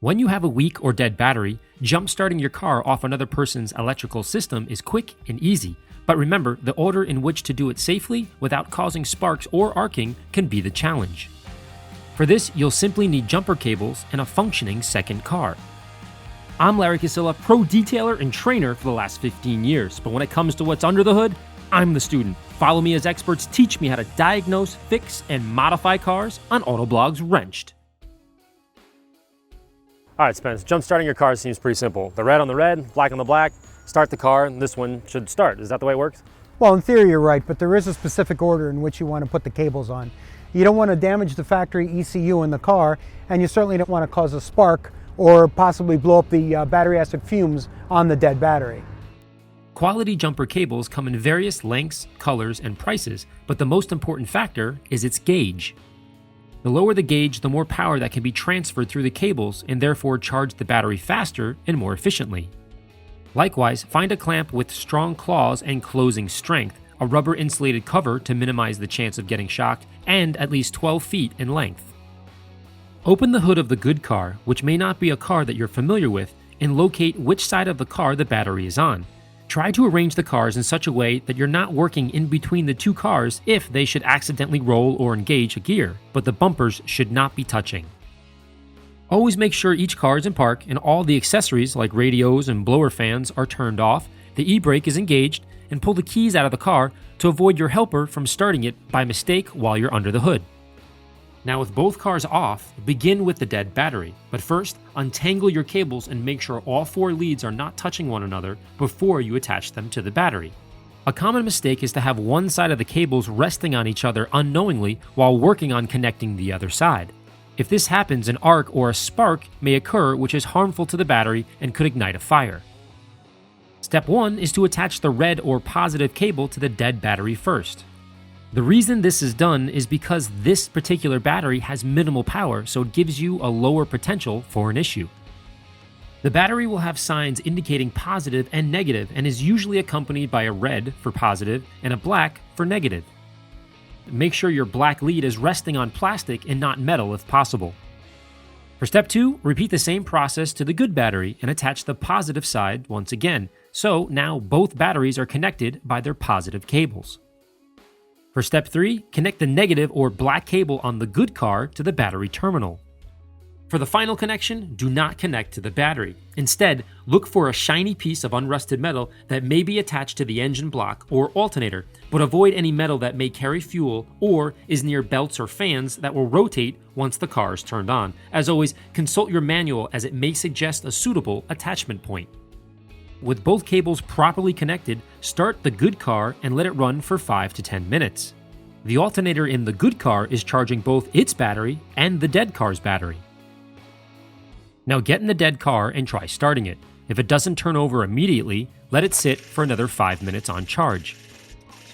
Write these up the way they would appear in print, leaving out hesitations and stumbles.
When you have a weak or dead battery, jump-starting your car off another person's electrical system is quick and easy. But remember, the order in which to do it safely without causing sparks or arcing can be the challenge. For this, you'll simply need jumper cables and a functioning second car. I'm Larry Casilla, pro detailer and trainer for the last 15 years, but when it comes to what's under the hood, I'm the student. Follow me as experts teach me how to diagnose, fix, and modify cars on Autoblog's Wrenched. All right, Spence, jump starting your car seems pretty simple. The red on the red, black on the black, start the car, and this one should start. Is that the way it works? Well, in theory, you're right, but there is a specific order in which you want to put the cables on. You don't want to damage the factory ECU in the car, and you certainly don't want to cause a spark or possibly blow up the battery acid fumes on the dead battery. Quality jumper cables come in various lengths, colors, and prices, but the most important factor is its gauge. The lower the gauge, the more power that can be transferred through the cables and therefore charge the battery faster and more efficiently. Likewise, find a clamp with strong claws and closing strength, a rubber insulated cover to minimize the chance of getting shocked, and at least 12 feet in length. Open the hood of the good car, which may not be a car that you're familiar with, and locate which side of the car the battery is on. Try to arrange the cars in such a way that you're not working in between the two cars if they should accidentally roll or engage a gear, but the bumpers should not be touching. Always make sure each car is in park and all the accessories like radios and blower fans are turned off, the e-brake is engaged, and pull the keys out of the car to avoid your helper from starting it by mistake while you're under the hood. Now with both cars off, begin with the dead battery, but first untangle your cables and make sure all four leads are not touching one another before you attach them to the battery. A common mistake is to have one side of the cables resting on each other unknowingly while working on connecting the other side. If this happens, an arc or a spark may occur, which is harmful to the battery and could ignite a fire. Step 1 is to attach the red or positive cable to the dead battery first. The reason this is done is because this particular battery has minimal power, so it gives you a lower potential for an issue. The battery will have signs indicating positive and negative and is usually accompanied by a red for positive and a black for negative. Make sure your black lead is resting on plastic and not metal if possible. For step 2, repeat the same process to the good battery and attach the positive side once again, so now both batteries are connected by their positive cables. For step 3, connect the negative or black cable on the good car to the battery terminal. For the final connection, do not connect to the battery. Instead, look for a shiny piece of unrusted metal that may be attached to the engine block or alternator, but avoid any metal that may carry fuel or is near belts or fans that will rotate once the car is turned on. As always, consult your manual as it may suggest a suitable attachment point. With both cables properly connected, start the good car and let it run for 5 to 10 minutes. The alternator in the good car is charging both its battery and the dead car's battery. Now get in the dead car and try starting it. If it doesn't turn over immediately, let it sit for another 5 minutes on charge.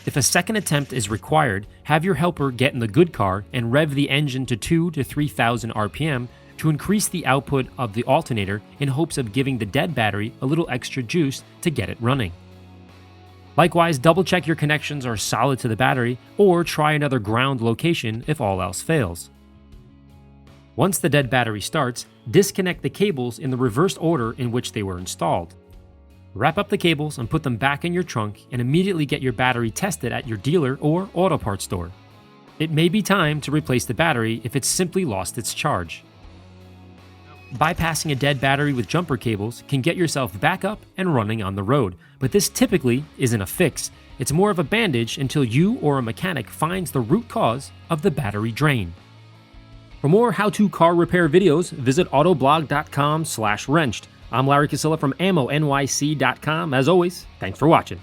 If a second attempt is required, have your helper get in the good car and rev the engine to 2,000 to 3,000 RPM to increase the output of the alternator in hopes of giving the dead battery a little extra juice to get it running. Likewise, double check your connections are solid to the battery or try another ground location if all else fails. Once the dead battery starts, disconnect the cables in the reversed order in which they were installed. Wrap up the cables and put them back in your trunk and immediately get your battery tested at your dealer or auto parts store. It may be time to replace the battery if it's simply lost its charge. Bypassing a dead battery with jumper cables can get yourself back up and running on the road, but this typically isn't a fix. It's more of a bandage until you or a mechanic finds the root cause of the battery drain. For more how-to car repair videos, visit autoblog.com/wrenched. I'm Larry Casilla from AmmoNYC.com. As always, thanks for watching.